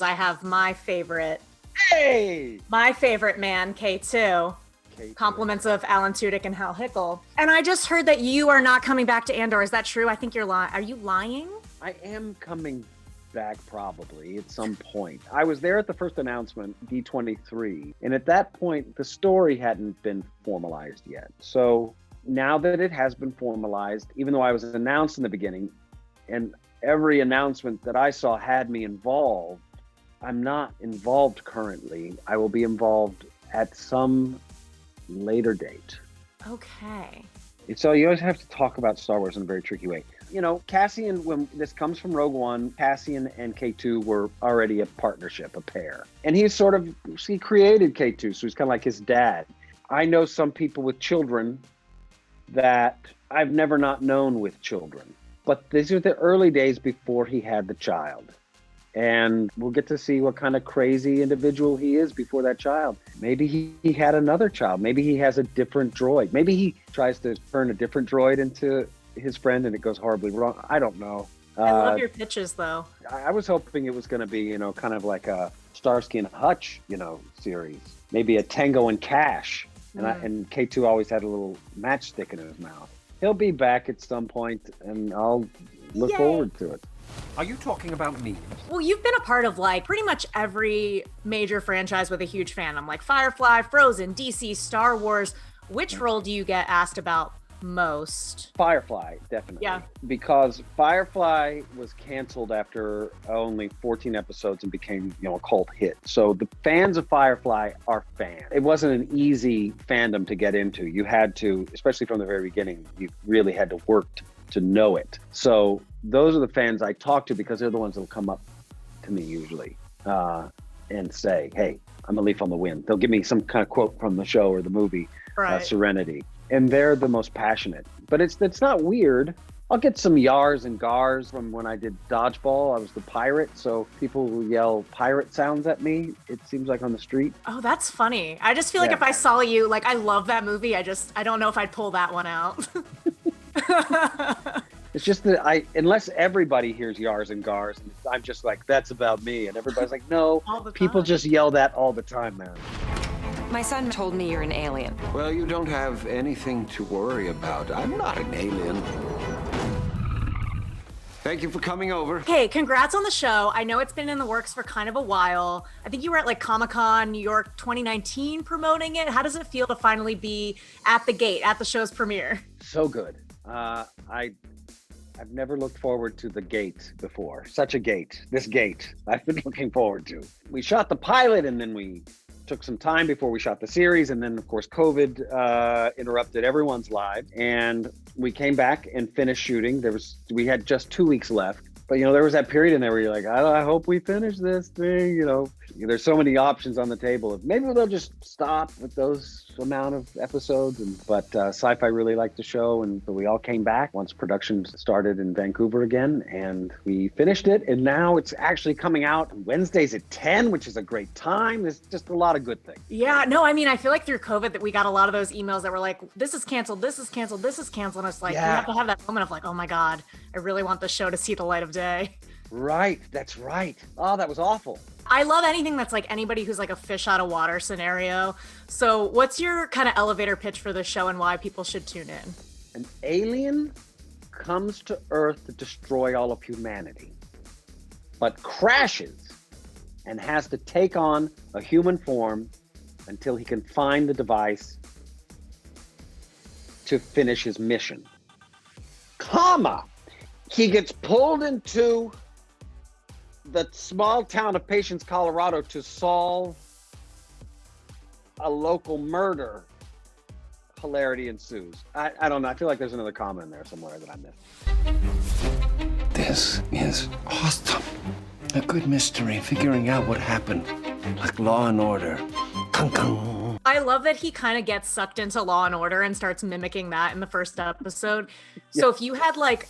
I have my favorite man, K2. Compliments of Alan Tudyk and Hal Hickel. And I just heard that you are not coming back to Andor. Is that true? I think you're lying. Are you lying? I am coming back probably at some point. I was there at the first announcement, D23, and at that point, the story hadn't been formalized yet. So now that it has been formalized, even though I was announced in the beginning, and every announcement that I saw had me involved, I'm not involved currently. I will be involved at some later date. Okay. So you always have to talk about Star Wars in a very tricky way. You know, Cassian, when this comes from Rogue One, Cassian and K2 were already a partnership, a pair. And he created K2, so he's kind of like his dad. I know some people with children that I've never not known with children. But these are the early days before he had the child. And we'll get to see what kind of crazy individual he is before that child. Maybe he had another child. Maybe he has a different droid. Maybe he tries to turn a different droid into his friend and it goes horribly wrong. I don't know. I love your pitches, though. I was hoping it was going to be, you know, kind of like a Starsky and Hutch, you know, series. Maybe a Tango and Cash. And K2 always had a little matchstick in his mouth. He'll be back at some point, and I'll look forward to it. Are you talking about me? Well, you've been a part of like pretty much every major franchise with a huge fandom, like Firefly, Frozen, DC, Star Wars. Which role do you get asked about most? Firefly, definitely. Yeah. Because Firefly was canceled after only 14 episodes and became, you know, a cult hit. So the fans of Firefly are fans. It wasn't an easy fandom to get into. You had to, especially from the very beginning, you really had to work to know it. So those are the fans I talk to because they're the ones that'll come up to me usually and say, hey, I'm a leaf on the wind. They'll give me some kind of quote from the show or the movie, Serenity. And they're the most passionate. But it's not weird. I'll get some yars and gars from when I did Dodgeball. I was the pirate, so people will yell pirate sounds at me, it seems like, on the street. Oh, that's funny. I just feel like if I saw you, like, I love that movie. I don't know if I'd pull that one out. It's just that unless everybody hears yars and gars, and I'm just like, that's about me. And everybody's like, no, people just yell that all the time, man. My son told me you're an alien. Well, you don't have anything to worry about. I'm not an alien. Thank you for coming over. Hey, congrats on the show. I know it's been in the works for kind of a while. I think you were at like Comic-Con New York 2019 promoting it. How does it feel to finally be at the gate, at the show's premiere? So good. I've never looked forward to the gate before. Such a gate. This gate I've been looking forward to. We shot the pilot and then we took some time before we shot the series. And then, of course, COVID interrupted everyone's lives. And we came back and finished shooting. We had just 2 weeks left. But, you know, there was that period in there where you're like, I hope we finish this thing, you know. There's so many options on the table. Maybe they'll just stop with those amount of episodes. But SYFY really liked the show, and so we all came back once production started in Vancouver again, and we finished it. And now it's actually coming out Wednesdays at 10, which is a great time. There's just a lot of good things. Yeah, no, I mean, I feel like through COVID that we got a lot of those emails that were like, this is canceled, this is canceled, this is canceled. And it's like, you have to have that moment of like, oh my God, I really want the show to see the light of day. Right, that's right. Oh, that was awful. I love anything that's like anybody who's like a fish out of water scenario. So what's your kind of elevator pitch for the show and why people should tune in? An alien comes to Earth to destroy all of humanity, but crashes and has to take on a human form until he can find the device to finish his mission. He gets pulled into the small town of Patience, Colorado to solve a local murder. Hilarity ensues. I don't know. I feel like there's another comma in there somewhere that I missed. This is awesome. A good mystery, figuring out what happened. Like Law and Order. Kung kung. I love that he kind of gets sucked into Law and Order and starts mimicking that in the first episode. So if you had like,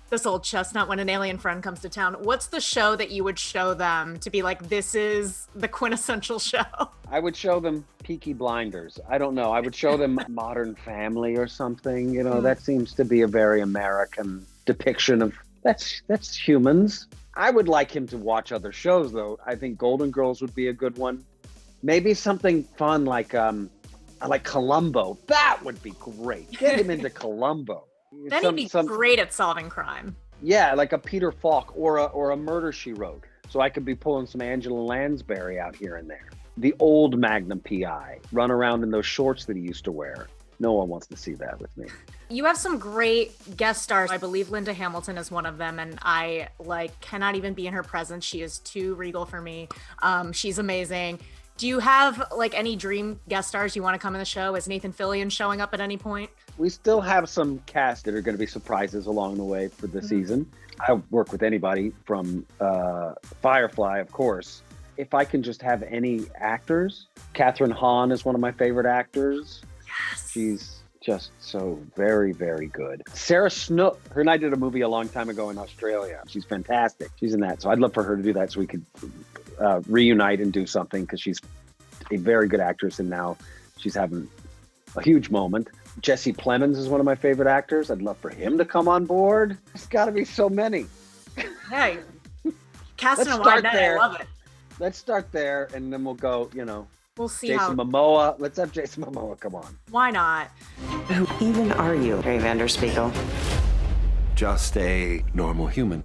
this old chestnut when an alien friend comes to town, what's the show that you would show them to be like, this is the quintessential show? I would show them Peaky Blinders. I don't know. I would show them Modern Family or something. You know, that seems to be a very American depiction of that's humans. I would like him to watch other shows, though. I think Golden Girls would be a good one. Maybe something fun like Columbo. That would be great. Get him into Columbo. Then he'd be great at solving crime. Yeah, like a Peter Falk or a Murder, She Wrote. So I could be pulling some Angela Lansbury out here and there. The old Magnum PI, run around in those shorts that he used to wear. No one wants to see that with me. You have some great guest stars. I believe Linda Hamilton is one of them, and I cannot even be in her presence. She is too regal for me. She's amazing. Do you have any dream guest stars you want to come in the show? Is Nathan Fillion showing up at any point? We still have some cast that are going to be surprises along the way for the season. I work with anybody from Firefly, of course. If I can just have any actors, Catherine Hahn is one of my favorite actors. Yes. She's just so very, very good. Sarah Snook, her and I did a movie a long time ago in Australia. She's fantastic. She's in that. So I'd love for her to do that so we could reunite and do something, because she's a very good actress and now she's having a huge moment. Jesse Plemons is one of my favorite actors. I'd love for him to come on board. There's got to be so many. Hey, casting a wide net, I love it. Let's start there, and then we'll go, we'll see Jason Momoa. Let's have Jason Momoa come on. Why not? Who even are you, Ray Vanderspiegel? Just a normal human.